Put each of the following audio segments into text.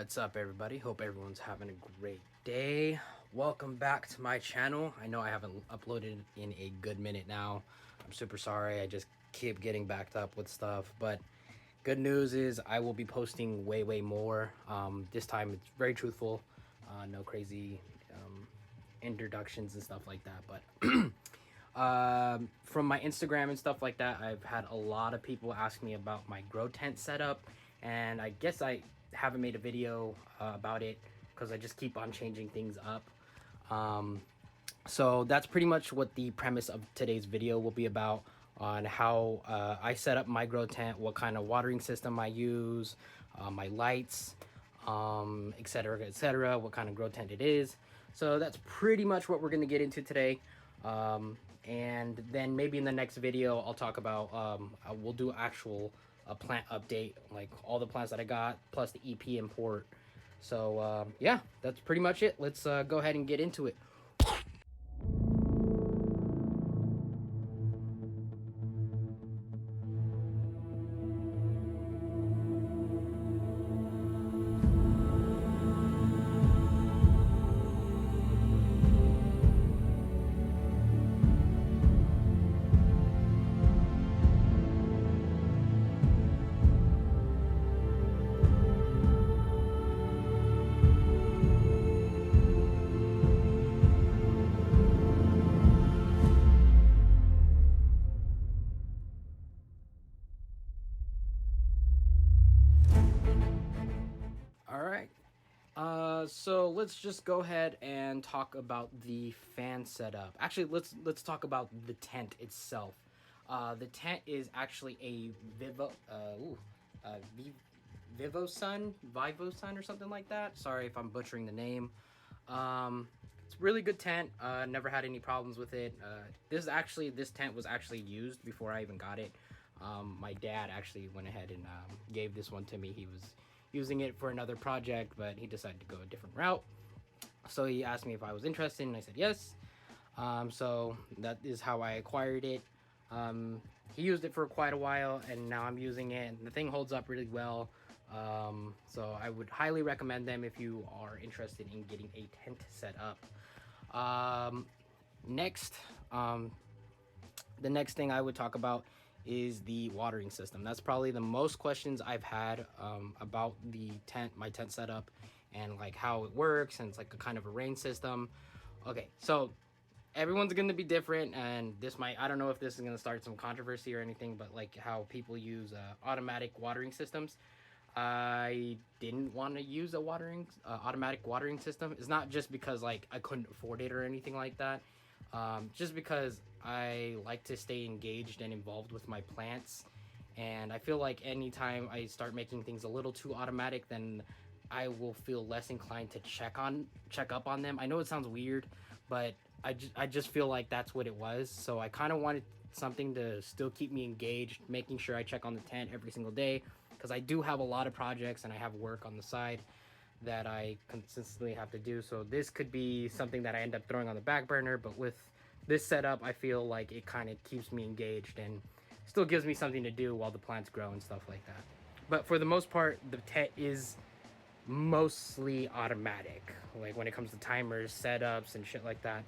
What's up, everybody? Hope everyone's having a great day. Welcome back to my channel. I know I haven't uploaded in a good minute now. I'm super sorry. I just keep getting backed up with stuff, but good news is I will be posting way more. This time it's very truthful. No crazy introductions and stuff like that, but from my Instagram and stuff like that, I've had a lot of people ask me about my grow tent setup, and I guess I haven't made a video about it because I just keep on changing things up. So that's pretty much what the premise of today's video will be about, on how I set up my grow tent, what kind of watering system I use, my lights, etc., what kind of grow tent it is. So that's pretty much what we're going to get into today. And then maybe in the next video I'll talk about we'll do actual plant update, like all the plants that I got plus the EP import. So yeah, that's pretty much it. Let's go ahead and get into it. All right. So let's just go ahead and talk about the fan setup. Actually, let's talk about the tent itself. The tent is actually a Vivosun or something like that. Sorry if I'm butchering the name. It's a really good tent. Never had any problems with it. This tent was actually used before I even got it. My dad actually went ahead and gave this one to me. He was using it for another project, but he decided to go a different route. So he asked me if I was interested, and I said yes. So that is how I acquired it. He used it for quite a while, and now I'm using it, and the thing holds up really well. So I would highly recommend them if you are interested in getting a tent set up. Next, the next thing I would talk about is the watering system. That's probably the most questions I've had about the tent, my tent setup, and like how it works, and it's like a kind of a rain system. Okay, so everyone's gonna be different, and I don't know if this is gonna start some controversy or anything, but like how people use automatic watering systems. I didn't want to use a automatic watering system. It's not just because like I couldn't afford it or anything like that. Just because I like to stay engaged and involved with my plants, and I feel like anytime I start making things a little too automatic, then I will feel less inclined to check up on them. I know it sounds weird, but I just feel like that's what it was. So I kind of wanted something to still keep me engaged, making sure I check on the tent every single day, because I do have a lot of projects and I have work on the side that I consistently have to do. So this could be something that I end up throwing on the back burner, but with this setup, I feel like it kind of keeps me engaged and still gives me something to do while the plants grow and stuff like that. But for the most part, the tent is mostly automatic, like when it comes to timers, setups, and shit like that.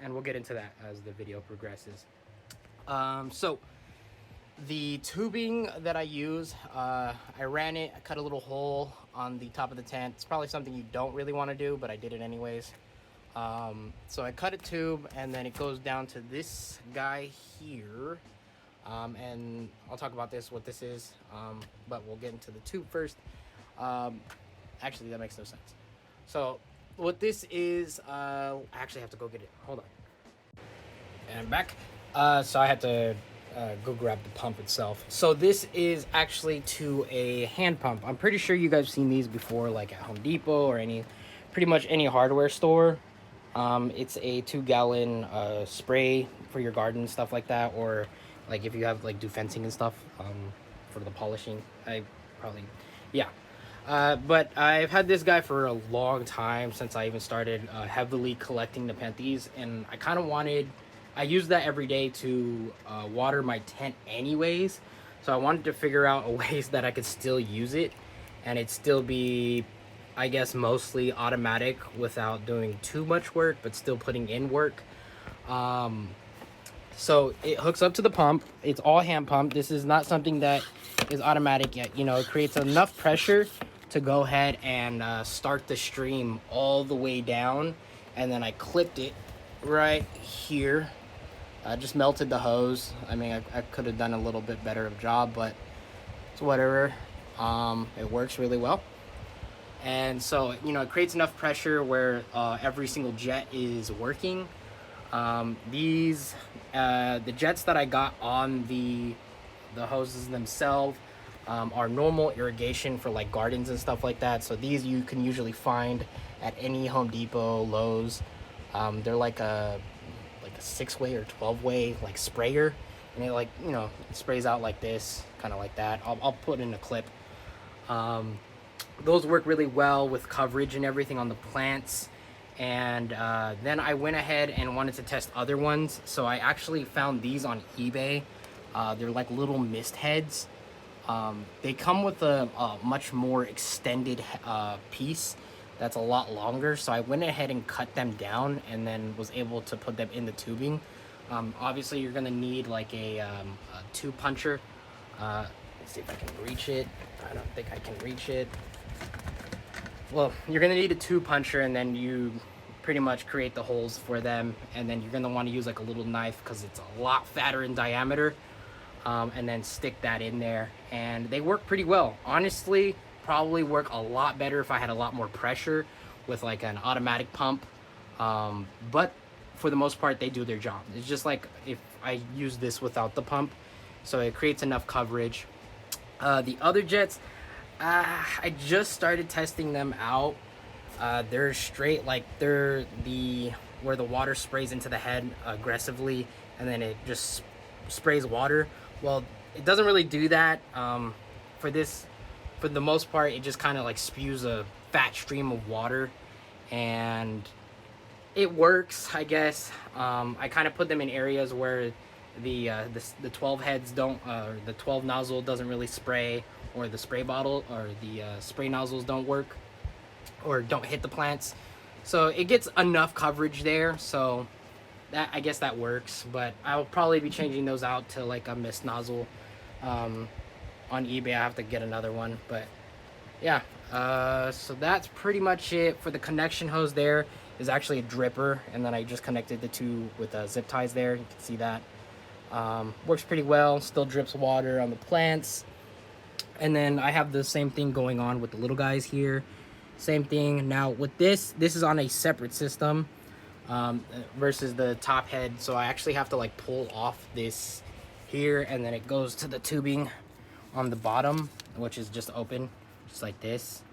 And we'll get into that as the video progresses. So the tubing that I use, I ran it, I cut a little hole on the top of the tent. It's probably something you don't really want to do, but I did it anyways. So I cut a tube, and then it goes down to this guy here. And I'll talk about what this is, but we'll get into the tube first. Actually, that makes no sense. So what this is, I actually have to go get it. Hold on. And I'm back. So I had to go grab the pump itself. So this is actually to a hand pump. I'm pretty sure you guys have seen these before, like at Home Depot or pretty much any hardware store. It's a 2-gallon spray for your garden, stuff like that, or like if you have like do fencing and stuff, for the polishing. But I've had this guy for a long time, since I even started heavily collecting Nepenthes, and I use that every day to water my tent anyways, so I wanted to figure out a ways that I could still use it and it'd still be, I guess, mostly automatic without doing too much work, but still putting in work. So it hooks up to the pump. It's all hand pumped. This is not something that is automatic yet. You know, it creates enough pressure to go ahead and start the stream all the way down. And then I clipped it right here. I just melted the hose. I mean, I could have done a little bit better of a job, but it's whatever. It works really well. And so, you know, it creates enough pressure where every single jet is working. The jets that I got on the hoses themselves are normal irrigation for like gardens and stuff like that. So these you can usually find at any Home Depot, Lowe's. They're like a 6-way or 12-way like sprayer, and it, like, you know, it sprays out like this, kind of like that. I'll put in a clip. Those work really well with coverage and everything on the plants. And then I went ahead and wanted to test other ones, so I actually found these on eBay. They're like little mist heads. They come with a much more extended piece that's a lot longer, so I went ahead and cut them down and then was able to put them in the tubing. Obviously you're gonna need like a tube puncher. Let's see if I can reach it. I don't think I can reach it. Well, you're gonna need a tube puncher, and then you pretty much create the holes for them, and then you're gonna want to use like a little knife because it's a lot fatter in diameter, and then stick that in there, and they work pretty well. Honestly, probably work a lot better if I had a lot more pressure with like an automatic pump, but for the most part they do their job. It's just like if I use this without the pump, so it creates enough coverage. The other jets, I just started testing them out. They're straight, like they're where the water sprays into the head aggressively, and then it just sprays water. Well, it doesn't really do that. For the most part, it just kind of like spews a fat stream of water, and it works, I guess. I kind of put them in areas where the 12 heads don't, the 12 nozzle doesn't really spray, or the spray bottle or the spray nozzles don't work or don't hit the plants. So it gets enough coverage there, so that, I guess that works. But I'll probably be changing those out to like a mist nozzle. On eBay I have to get another one, but yeah. So that's pretty much it. For the connection hose, there is actually a dripper, and then I just connected the two with zip ties there. You can see that. Works pretty well, still drips water on the plants. And then I have the same thing going on with the little guys here. Same thing. Now with this is on a separate system versus the top head. So I actually have to like pull off this here, and then it goes to the tubing on the bottom, which is just open, just like this.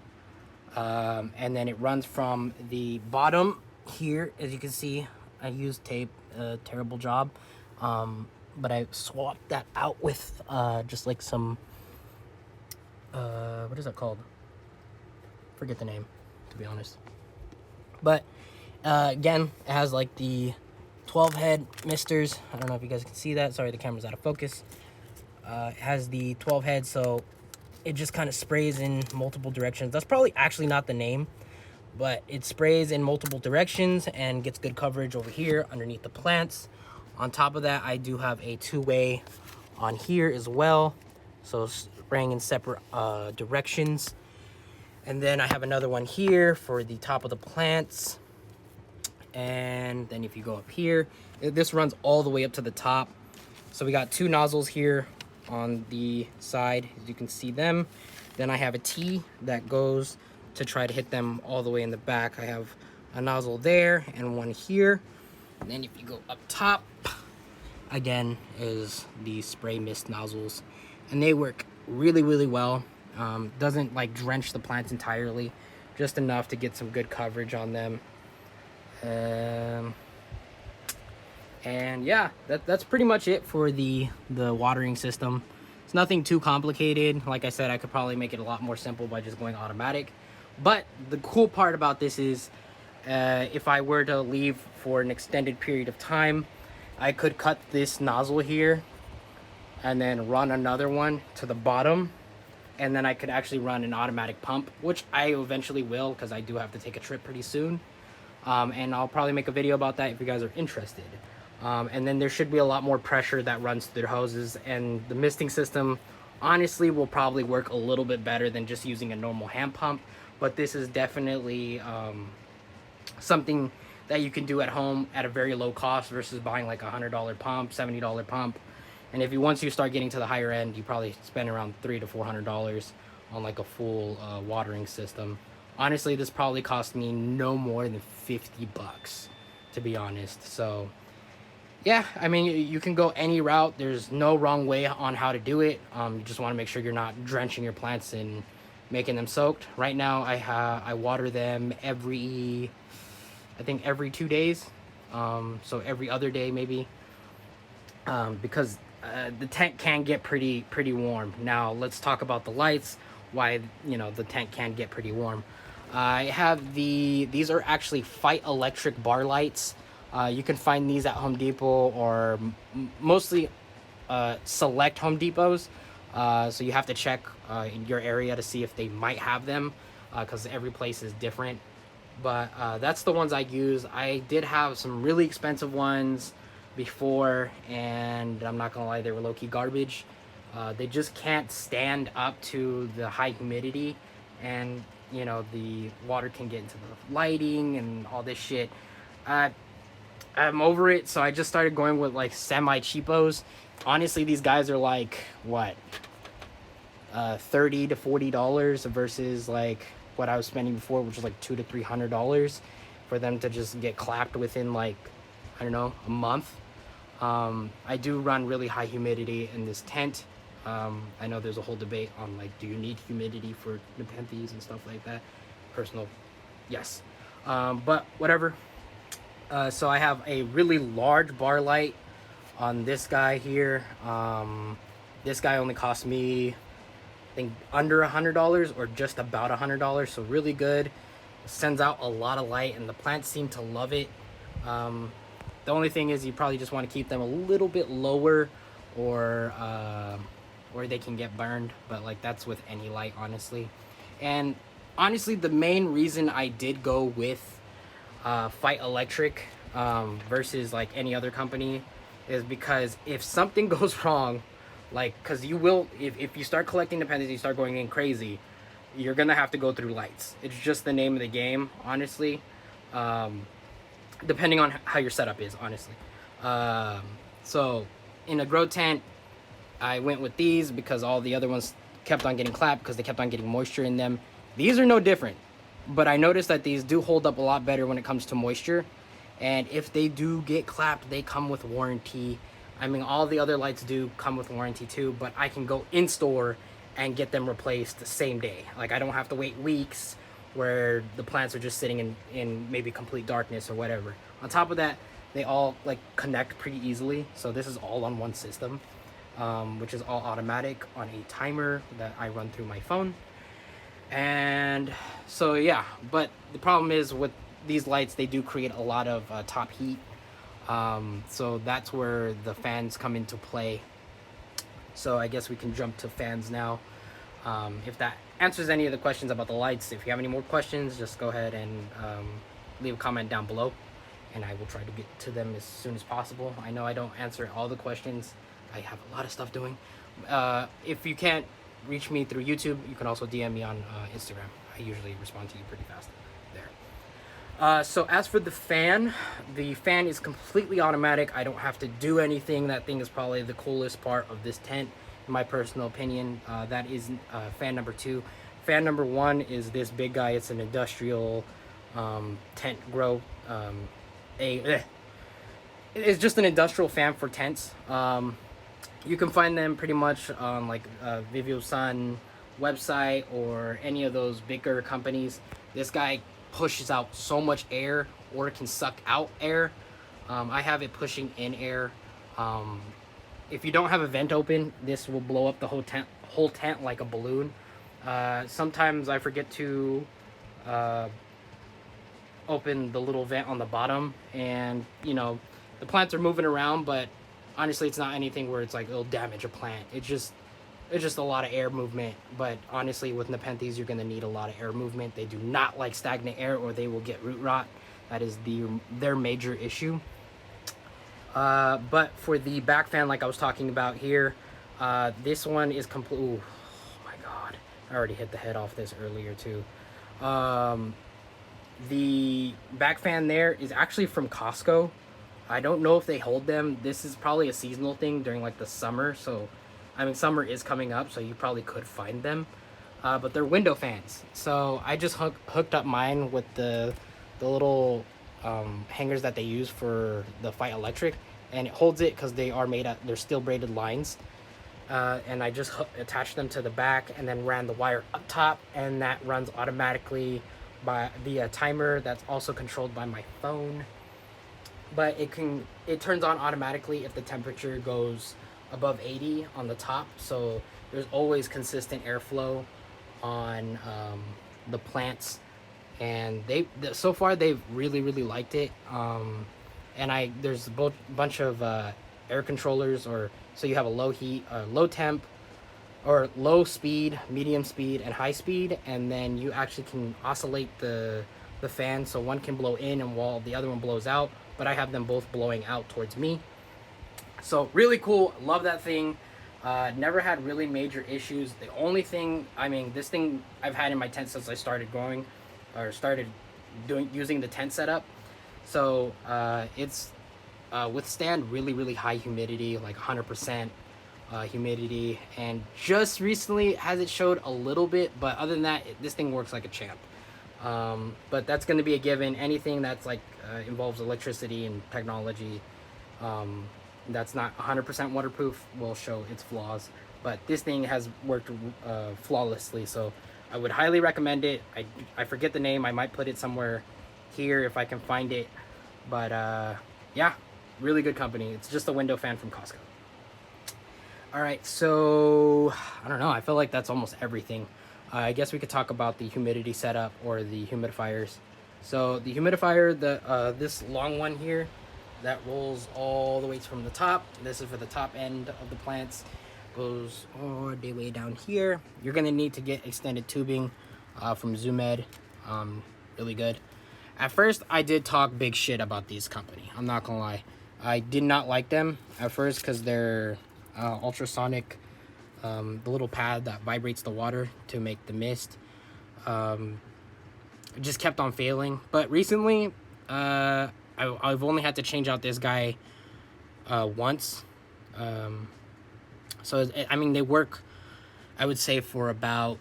And then it runs from the bottom here. As you can see, I used tape, terrible job. But I swapped that out with just like some what is that called? Forget the name, to be honest. But again, it has like the 12 head misters. I don't know if you guys can see that. Sorry, the camera's out of focus. It has the 12 head, so it just kind of sprays in multiple directions. That's probably actually not the name, but it sprays in multiple directions and gets good coverage over here underneath the plants. On top of that, I do have a 2-way on here as well, so spraying in separate directions. And then I have another one here for the top of the plants. And then if you go up here, this runs all the way up to the top. So we got 2 nozzles here on the side, as you can see them. Then I have a T that goes to try to hit them all the way in the back. I have a nozzle there and one here. And then if you go up top, again, is the spray mist nozzles, and they work really, really well. Doesn't like drench the plants entirely, just enough to get some good coverage on them. And yeah, that's pretty much it for the watering system. It's nothing too complicated. Like I said, I could probably make it a lot more simple by just going automatic. But the cool part about this is, if I were to leave for an extended period of time, I could cut this nozzle here and then run another one to the bottom and then I could actually run an automatic pump, which I eventually will, because I do have to take a trip pretty soon. And I'll probably make a video about that if you guys are interested. And then there should be a lot more pressure that runs through the hoses, and the misting system honestly will probably work a little bit better than just using a normal hand pump. But this is definitely something that you can do at home at a very low cost versus buying like $100 pump, $70 pump. And if you once you start getting to the higher end, you probably spend around $300 to $400 on like a full watering system. Honestly, this probably cost me no more than 50 bucks, to be honest. So yeah, I mean, you can go any route. There's no wrong way on how to do it. You just want to make sure you're not drenching your plants and making them soaked. Right now, I water them every 2 days. So every other day maybe, because the tent can get pretty warm. Now let's talk about the lights. Why the tent can get pretty warm. I have these are actually Fight Electric bar lights. You can find these at Home Depot or mostly select Home Depots. So you have to check in your area to see if they might have them, because every place is different. But that's the ones I use. I did have some really expensive ones before, and I'm not gonna lie, they were low-key garbage. They just can't stand up to the high humidity, and the water can get into the lighting and all this shit. I'm over it, so I just started going with like semi cheapos. Honestly, these guys are like what, $30 to $40 versus like what I was spending before, which was like $200 to $300 for them to just get clapped within like, I don't know, a month. I do run really high humidity in this tent. I know there's a whole debate on like, do you need humidity for Nepenthes and stuff like that? Personal, yes. But whatever. So I have a really large bar light on this guy here. This guy only cost me, I think, under $100 or just about $100. So really good. Sends out a lot of light, and the plants seem to love it. The only thing is you probably just want to keep them a little bit lower, or they can get burned. But like, that's with any light, honestly. And honestly, the main reason I did go with Fight Electric versus like any other company is because if something goes wrong, like, because you will, if you start collecting Nepenthes, you start going in crazy, you're gonna have to go through lights. It's just the name of the game, honestly. Depending on how your setup is, honestly. So in a grow tent, I went with these because all the other ones kept on getting clapped because they kept on getting moisture in them. These are no different, but I noticed that these do hold up a lot better when it comes to moisture. And if they do get clapped, they come with warranty. I mean, all the other lights do come with warranty too, but I can go in store and get them replaced the same day. Like, I don't have to wait weeks where the plants are just sitting in maybe complete darkness or whatever. On top of that, they all like connect pretty easily. So this is all on one system, which is all automatic on a timer that I run through my phone. And so yeah, but the problem is with these lights, they do create a lot of top heat. So that's where the fans come into play. So I guess we can jump to fans now. If that answers any of the questions about the lights, if you have any more questions, just go ahead and leave a comment down below, and I will try to get to them as soon as possible. I know I don't answer all the questions. I have a lot of stuff doing. If you can't reach me through YouTube, you can also DM me on Instagram. I usually respond to you pretty fast there. So as for the fan is completely automatic. I don't have to do anything. That thing is probably the coolest part of this tent, in my personal opinion. That is fan number 2. Fan number 1 is this big guy. It's an industrial tent grow. It's just an industrial fan for tents. You can find them pretty much on like Vivio Sun website or any of those bigger companies. This guy pushes out so much air, or can suck out air. I have it pushing in air. If you don't have a vent open, this will blow up the whole tent like a balloon. Sometimes I forget to open the little vent on the bottom, and the plants are moving around, but honestly, it's not anything where it's like it'll damage a plant. It just it's just a lot of air movement. But honestly, with Nepenthes, you're going to need a lot of air movement. They do not like stagnant air, or they will get root rot. That is their major issue. But for the back fan, like I was talking about here, this one is complete. Oh my god, I already hit the head off this earlier too. The back fan there is actually from Costco. I don't know if they hold them. This is probably a seasonal thing during like the summer. So, I mean, summer is coming up, so you probably could find them. But they're window fans. So I just hooked up mine with the little hangers that they use for the Fight Electric, and it holds it because they are made they're steel braided lines. And I just attached them to the back and then ran the wire up top, and that runs automatically via timer that's also controlled by my phone. But it turns on automatically if the temperature goes above 80 on the top, so there's always consistent airflow on the plants. And so far they've really liked it. And there's a bunch of air controllers, or so you have a low heat, low temp, or low speed, medium speed, and high speed, and then you actually can oscillate the fan, so one can blow in and while the other one blows out, but I have them both blowing out towards me. So really cool, love that thing. Never had really major issues. The only thing, I mean, this thing I've had in my tent since I started growing, or started using the tent setup. So it's withstand really high humidity, like 100% humidity, and just recently has it showed a little bit, but other than that, this thing works like a champ. But that's going to be a given. Anything that's like involves electricity and technology, that's not 100% waterproof, will show its flaws. But this thing has worked flawlessly, so I would highly recommend it. I forget the name. I might put it somewhere here if I can find it. But yeah, really good company. It's just a window fan from Costco. All right, so I don't know. I feel like that's almost everything. I guess we could talk about the humidity setup or the humidifiers. So the humidifier, this long one here, that rolls all the way from the top. This is for the top end of the plants. Goes all the way down here. You're gonna need to get extended tubing from Zoomed. Really good. At first, I did talk big shit about this company. I'm not gonna lie. I did not like them at first because they're ultrasonic, the little pad that vibrates the water to make the mist. Just kept on failing. But recently, I've only had to change out this guy once. So, I mean, they work, I would say, for about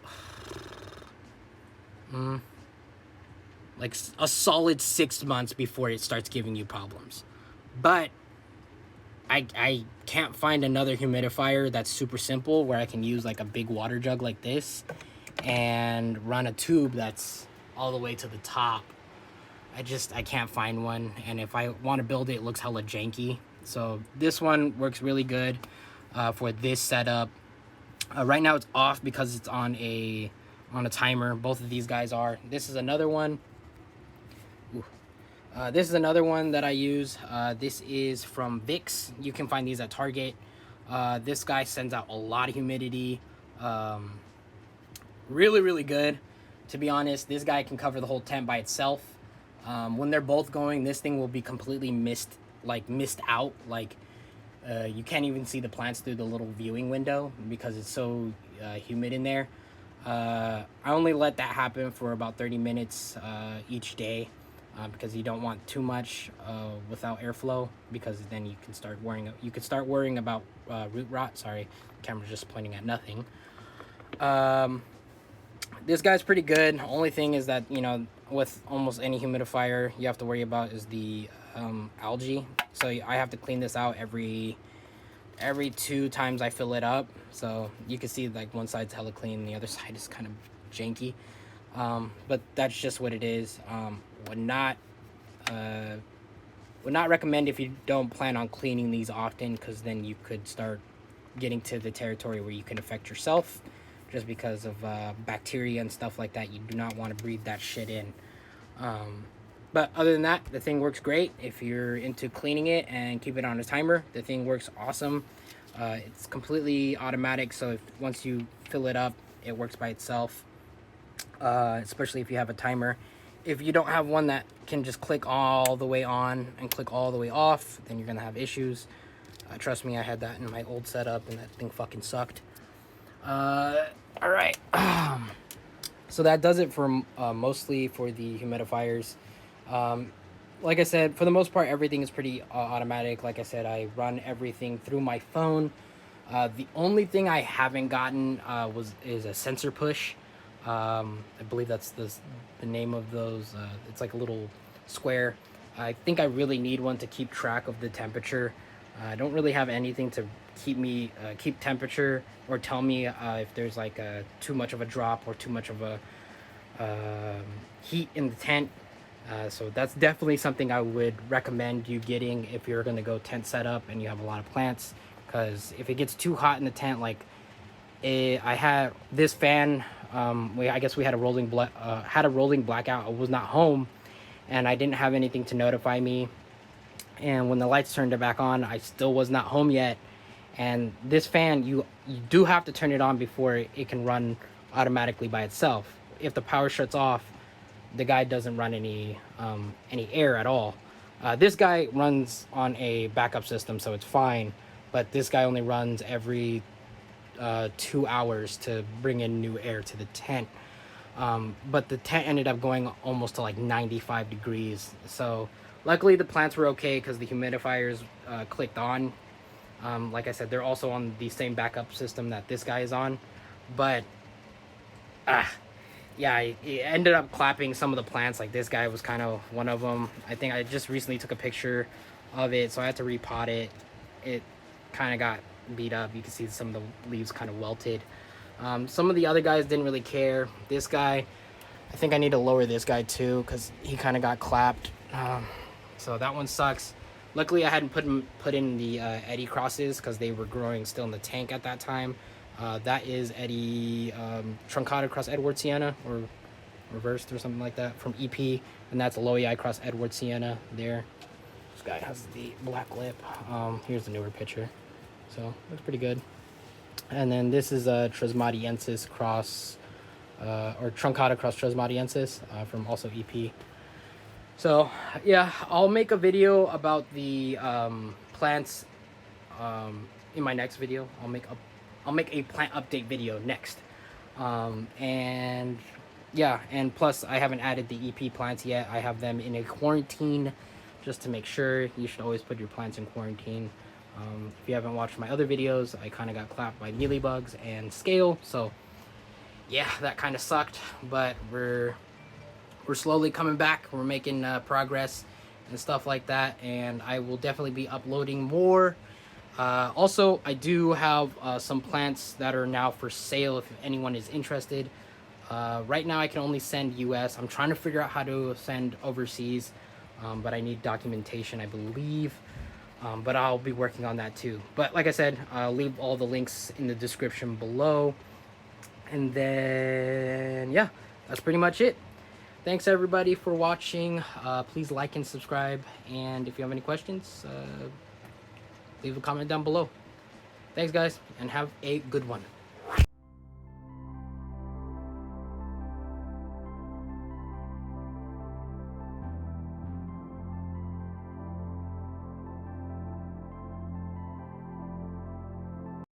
like a solid 6 months before it starts giving you problems. But I can't find another humidifier that's super simple where I can use like a big water jug like this and run a tube that's all the way to the top. I can't find one, and if I want to build it, it looks hella janky. So this one works really good for this setup. Right now it's off because it's on a timer. Both of these guys are. This is another one. This is another one that I use. This is from Vicks. You can find these at Target. This guy sends out a lot of humidity. Really good. To be honest, this guy can cover the whole tent by itself. When they're both going, this thing will be completely missed out. Like you can't even see the plants through the little viewing window because it's so humid in there. I only let that happen for about 30 minutes each day. Because you don't want too much without airflow, because then you can start worrying about root rot. Sorry, camera's just pointing at nothing. This guy's pretty good. Only thing is that, you know, with almost any humidifier, you have to worry about is the algae. So I have to clean this out every 2 times I fill it up. So you can see like one side's hella clean, the other side is kind of janky. But that's just what it is. Would not recommend if you don't plan on cleaning these often, because then you could start getting to the territory where you can affect yourself just because of bacteria and stuff like that. You do not want to breathe that shit in. But other than that, the thing works great. If you're into cleaning it and keep it on a timer, the thing works awesome. It's completely automatic, so once you fill it up, it works by itself, especially if you have a timer. If you don't have one that can just click all the way on and click all the way off, then you're gonna have issues. Trust me, I had that in my old setup, and that thing fucking sucked. All right. So that does it for mostly for the humidifiers. Like I said, for the most part, everything is pretty automatic. Like I said, I run everything through my phone. The only thing I haven't gotten is a sensor push. I believe that's the name of those. It's like a little square. I think I really need one to keep track of the temperature. I don't really have anything to keep temperature or tell me if there's like too much of a drop or too much of a heat in the tent. So that's definitely something I would recommend you getting if you're going to go tent setup and you have a lot of plants. Because if it gets too hot in the tent, like I had this fan, I guess we had a rolling blackout. I was not home, and I didn't have anything to notify me. And when the lights turned it back on, I still was not home yet. And this fan, you do have to turn it on before it can run automatically by itself. If the power shuts off, the guy doesn't run any air at all. This guy runs on a backup system, so it's fine. But this guy only runs every 2 hours to bring in new air to the tent. But the tent ended up going almost to like 95 degrees. So luckily the plants were okay because the humidifiers clicked on. Like I said, they're also on the same backup system that this guy is on. But yeah, it ended up clapping some of the plants. Like this guy was kind of one of them. I think I just recently took a picture of it, so I had to repot it. It kind of got beat up. You can see some of the leaves kind of welted. Some of the other guys didn't really care. This guy, I think I need to lower this guy too because he kind of got clapped. So that one sucks. Luckily, I hadn't put in the Eddie crosses because they were growing still in the tank at that time. That is Eddie truncata cross Edward Sienna, or reversed or something like that, from EP, and that's Loei cross Edward Sienna there. This guy has the black lip. Here's the newer picture, so looks pretty good. And then this is a Trismatiensis cross, or truncata cross Trismatiensis from also EP. So yeah, I'll make a video about the plants in my next video. I'll make a plant update video next. And yeah, and plus I haven't added the EP plants yet. I have them in a quarantine just to make sure. You should always put your plants in quarantine. If you haven't watched my other videos, I kind of got clapped by mealybugs and scale. So yeah, that kind of sucked, but we're slowly coming back. We're making progress and stuff like that, and I will definitely be uploading more. Also, I do have some plants that are now for sale if anyone is interested. Right now I can only send US. I'm trying to figure out how to send overseas, but I need documentation, I believe. But I'll be working on that too. But like I said, I'll leave all the links in the description below. And then yeah, that's pretty much it. Thanks everybody for watching. Please like and subscribe, and if you have any questions, leave a comment down below. Thanks guys, and have a good one.